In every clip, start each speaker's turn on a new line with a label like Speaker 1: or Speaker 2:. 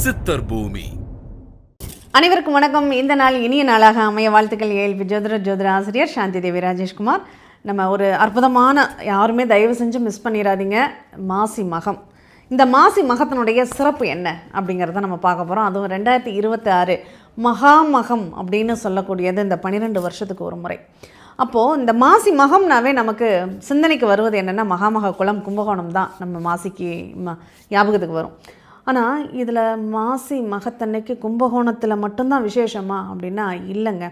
Speaker 1: சித்தர் பூமி.
Speaker 2: அனைவருக்கும் வணக்கம். இந்த நாள் இனிய நாளாக அமைய வாழ்த்துக்கள். ஏஎல்பி ஜோதிட ஆசிரியர் சாந்தி தேவி ராஜேஷ்குமார். நம்ம ஒரு அற்புதமான, யாருமே தயவு செஞ்சு மிஸ் பண்ணிடாதீங்க, மாசி மகம். இந்த மாசி மகத்தினுடைய சிறப்பு என்ன அப்படிங்கிறத நம்ம பார்க்க போகிறோம். அதுவும் 2026 மகாமகம் அப்படின்னு சொல்லக்கூடியது இந்த 12 வருஷத்துக்கு ஒரு முறை. அப்போது இந்த மாசி மகம்னாவே நமக்கு சிந்தனைக்கு வருவது என்னென்னா, மகாமக குளம் கும்பகோணம் தான் நம்ம மாசிக்கு ஞாபகத்துக்கு வரும். ஆனால் இதில் மாசி மகத்தன்னைக்கு கும்பகோணத்தில் மட்டும்தான் விசேஷமா அப்படின்னா இல்லைங்க.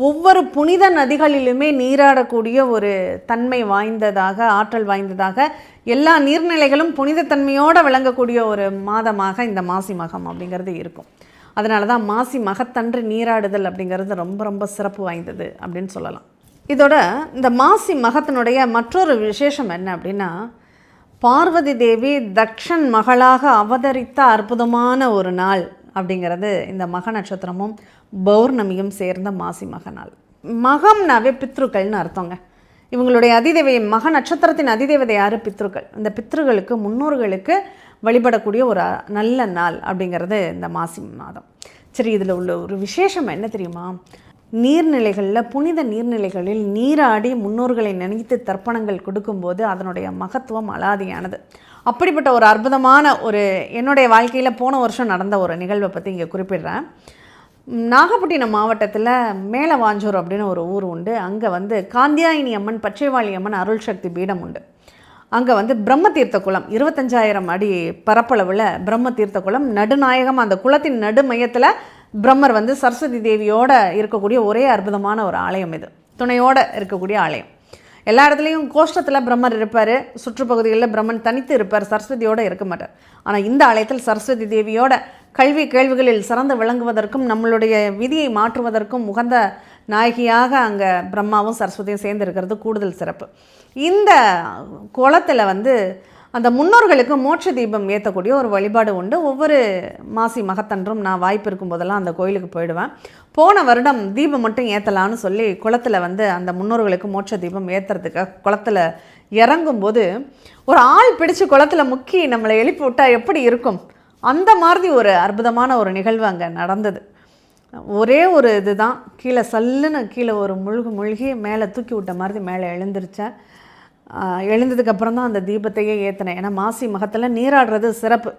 Speaker 2: ஒவ்வொரு புனித நதிகளிலுமே நீராடக்கூடிய ஒரு தன்மை வாய்ந்ததாக, ஆற்றல் வாய்ந்ததாக, எல்லா நீர்நிலைகளும் புனிதத்தன்மையோடு விளங்கக்கூடிய ஒரு மாதமாக இந்த மாசி மகம் அப்படிங்கிறது இருக்கும். அதனால தான் மாசி மகத்தன்று நீராடுதல் அப்படிங்கிறது ரொம்ப ரொம்ப சிறப்பு வாய்ந்தது அப்படின்னு சொல்லலாம். இதோட இந்த மாசி மகத்தினுடைய மற்றொரு விசேஷம் என்ன அப்படின்னா, பார்வதி தேவி தக்ஷன் மகளாக அவதரித்த அற்புதமான ஒரு நாள் அப்படிங்கிறது இந்த மக நட்சத்திரமும் பௌர்ணமியும் சேர்ந்த மாசி மக நாள். மகம்னாவே பித்ருக்கள்னு அர்த்தங்க. இவங்களுடைய அதிதேவை, மக நட்சத்திரத்தின் அதிதேவதை யார்? பித்ருக்கள். இந்த பித்ருகளுக்கு, முன்னோர்களுக்கு வழிபடக்கூடிய ஒரு நல்ல நாள் அப்படிங்கிறது இந்த மாசி மாதம். சரி, இதில் உள்ள ஒரு விசேஷம் என்ன தெரியுமா? நீர்நிலைகளில், புனித நீர்நிலைகளில் நீராடி முன்னோர்களை நினைத்து தர்ப்பணங்கள் கொடுக்கும்போது அதனுடைய மகத்துவம் அலாதியானது. அப்படிப்பட்ட ஒரு அற்புதமான என்னுடைய வாழ்க்கையில் போன வருஷம் நடந்த ஒரு நிகழ்வை பற்றி இங்கே குறிப்பிடுறேன். நாகப்பட்டினம் மாவட்டத்தில் மேலவாஞ்சூர் அப்படின்னு ஒரு ஊர் உண்டு. அங்கே காந்தியாயினி அம்மன், பச்சைவாளி அம்மன் அருள் சக்தி பீடம் உண்டு. அங்கே பிரம்ம தீர்த்த குளம், 25,000 அடி பரப்பளவில் பிரம்ம தீர்த்த குளம், நடுநாயகம், அந்த குளத்தின் நடு மையத்தில் பிரம்மர் சரஸ்வதி தேவியோடு இருக்கக்கூடிய ஒரே அற்புதமான ஒரு ஆலயம். இது துணையோடு இருக்கக்கூடிய ஆலயம். எல்லா இடத்துலையும் கோஷ்டத்தில் பிரம்மர் இருப்பார், சுற்றுப்பகுதிகளில் பிரம்மன் தனித்து இருப்பார், சரஸ்வதியோடு இருக்க மாட்டார். ஆனால் இந்த ஆலயத்தில் சரஸ்வதி தேவியோட கல்வி கேள்விகளில் சிறந்து விளங்குவதற்கும் நம்மளுடைய விதியை மாற்றுவதற்கும் உகந்த நாயகியாக அங்கே பிரம்மாவும் சரஸ்வதியும் சேர்ந்து இருக்கிறது கூடுதல் சிறப்பு. இந்த குளத்தில் அந்த முன்னோர்களுக்கு மோட்ச தீபம் ஏற்றக்கூடிய ஒரு வழிபாடு உண்டு. ஒவ்வொரு மாசி மகத்தன்றும் நான் வாய்ப்பு இருக்கும் போதெல்லாம் அந்த கோயிலுக்கு போயிடுவேன். போன வருடம் தீபம் மட்டும் ஏற்றலான்னு சொல்லி குளத்தில் அந்த முன்னோர்களுக்கு மோட்ச தீபம் ஏற்றுறதுக்காக குளத்தில் இறங்கும்போது ஒரு ஆள் பிடிச்சி குளத்தில் முக்கி நம்மளை எழுப்பி விட்டால் எப்படி இருக்கும், அந்த மாதிரி ஒரு அற்புதமான ஒரு நிகழ்வு அங்கே நடந்தது. ஒரே ஒரு இதுதான், கீழே சல்லுன்னு கீழே ஒரு மூழ்கி மேலே தூக்கி விட்ட மாதிரி மேலே எழுந்திருச்சேன். எழுந்ததுக்கப்புறம் தான் அந்த தீபத்தையே ஏற்றினேன். ஏன்னா மாசி மகத்தில் நீராடுறது சிறப்பு.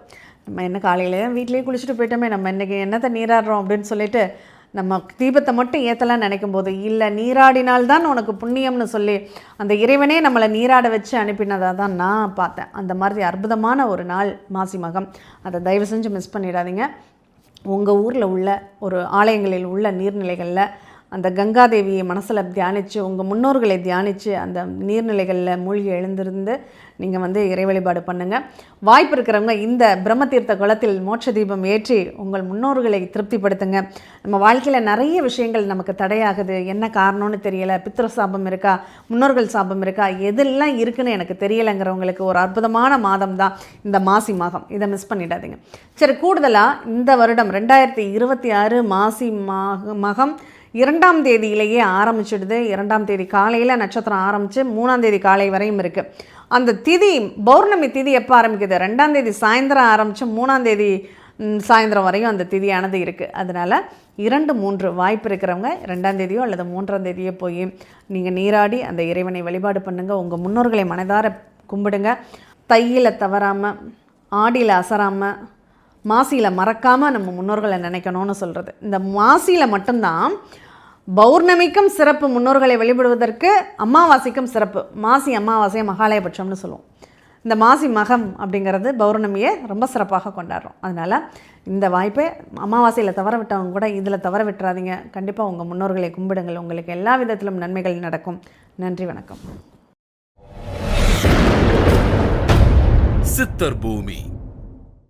Speaker 2: நம்ம என்ன காலையிலே வீட்டிலேயே குளிச்சுட்டு போயிட்டோமே, நம்ம இன்றைக்கி என்னத்தை நீராடுறோம் அப்படின்னு சொல்லிட்டு நம்ம தீபத்தை மட்டும் ஏற்றலான்னு நினைக்கும் போது, இல்லை நீராடினால்தான் உனக்கு புண்ணியம்னு சொல்லி அந்த இறைவனே நம்மளை நீராட வச்சு அனுப்பினதாக தான் நான் பார்த்தேன். அந்த மாதிரி அற்புதமான ஒரு நாள் மாசி மகம். அதை தயவு செஞ்சு மிஸ் பண்ணிடாதீங்க. உங்கள் ஊரில் உள்ள ஒரு ஆலயங்களில் உள்ள நீர்நிலைகளில் அந்த கங்காதேவியை மனசில் தியானித்து, உங்கள் முன்னோர்களை தியானித்து அந்த நீர்நிலைகளில் மூழ்கி எழுந்திருந்து நீங்கள் இறை வழிபாடு பண்ணுங்கள். வாய்ப்பு இருக்கிறவங்க இந்த பிரம்ம தீர்த்த குளத்தில் மோட்ச தீபம் ஏற்றி உங்கள் முன்னோர்களை திருப்திப்படுத்துங்க. நம்ம வாழ்க்கையில் நிறைய விஷயங்கள் நமக்கு தடையாகுது, என்ன காரணம்னு தெரியலை, பித்ரு சாபம் இருக்கா, முன்னோர்கள் சாபம் இருக்கா, எதெல்லாம் இருக்குதுன்னு எனக்கு தெரியலைங்கிறவங்களுக்கு ஒரு அற்புதமான மாதம் தான் இந்த மாசி மகம். இதை மிஸ் பண்ணிடாதீங்க. சரி, கூடுதலாக இந்த வருடம் 2026 மாசி மகம் 2ஆம் தேதியிலேயே ஆரம்பிச்சிடுது. 2ஆம் தேதி காலையில் நட்சத்திரம் ஆரம்பித்து 3ஆம் தேதி காலை வரையும் இருக்குது. அந்த திதி, பௌர்ணமி திதி எப்போ ஆரம்பிக்குது? 2ஆம் தேதி சாயந்தரம் ஆரம்பித்து 3ஆம் தேதி சாயந்தரம் வரையும் அந்த திதியானது இருக்குது. அதனால் 2, 3 வாய்ப்பு இருக்கிறவங்க 2ஆம் தேதியோ அல்லது 3ஆம் தேதியோ போய் நீங்கள் நீராடி அந்த இறைவனை வழிபாடு பண்ணுங்கள். உங்கள் முன்னோர்களை மனதார கும்பிடுங்க. தையில் தவறாமல், ஆடியில் அசராமல், மாசியில் மறக்காமல் நம்ம முன்னோர்களை நினைக்கணும்னு சொல்கிறது. இந்த மாசியில் மட்டும்தான் பௌர்ணமிக்கும் சிறப்பு, முன்னோர்களை வழிபடுவதற்கு அமாவாசைக்கும் சிறப்பு. மாசி அமாவாசையை மகாலயபட்சம்னு சொல்லுவோம். இந்த மாசி மகம் அப்படிங்கிறது பௌர்ணமியை ரொம்ப சிறப்பாக கொண்டாடுறோம். அதனால் இந்த வாய்ப்பை அமாவாசையில் தவற விட்டவங்க கூட இதில் தவற விட்டுறாதீங்க. கண்டிப்பாக உங்கள் முன்னோர்களை கும்பிடுங்கள். உங்களுக்கு எல்லா விதத்திலும் நன்மைகள் நடக்கும். நன்றி, வணக்கம்.
Speaker 1: சித்தர் பூமி.